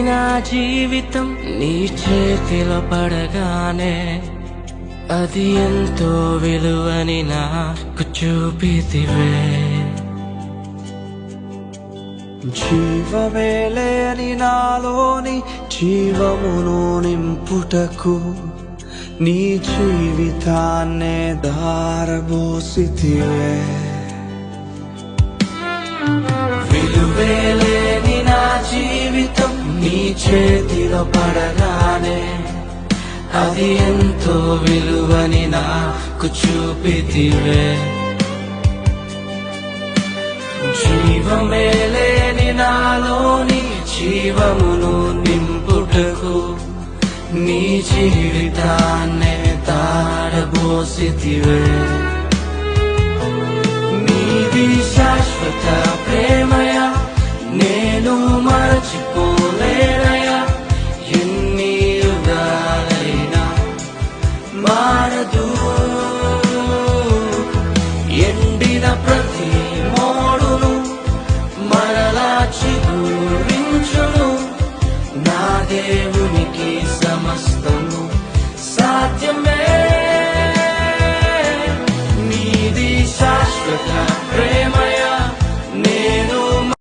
నా జీవితం నీ చేతిలో పడగానే అది ఎంతో విలువని నాకు చూపితివే. జీవమే లేని నాలోని జీవమును నింపుటకు నీ జీవితాన్నే దారబోసితివే. విలువే లేని నా జీవితం నీ చేతిలో పడగానే అది ఎంతో విలువని నాకు చూపితివే. జీవమే లేని నాలోని జీవమును నింపుటకు నీ జీవితాన్నే దారబోసితివే. నీది శాశ్వత ప్రేమయ నేను మరచిపోలేనయా. ఎన్ని యుగాలైనా మారదు. ఎండిన ప్రతి మోడును మరలా చిగురించును. నా దేవునికి సమస్తము సాధ్యం.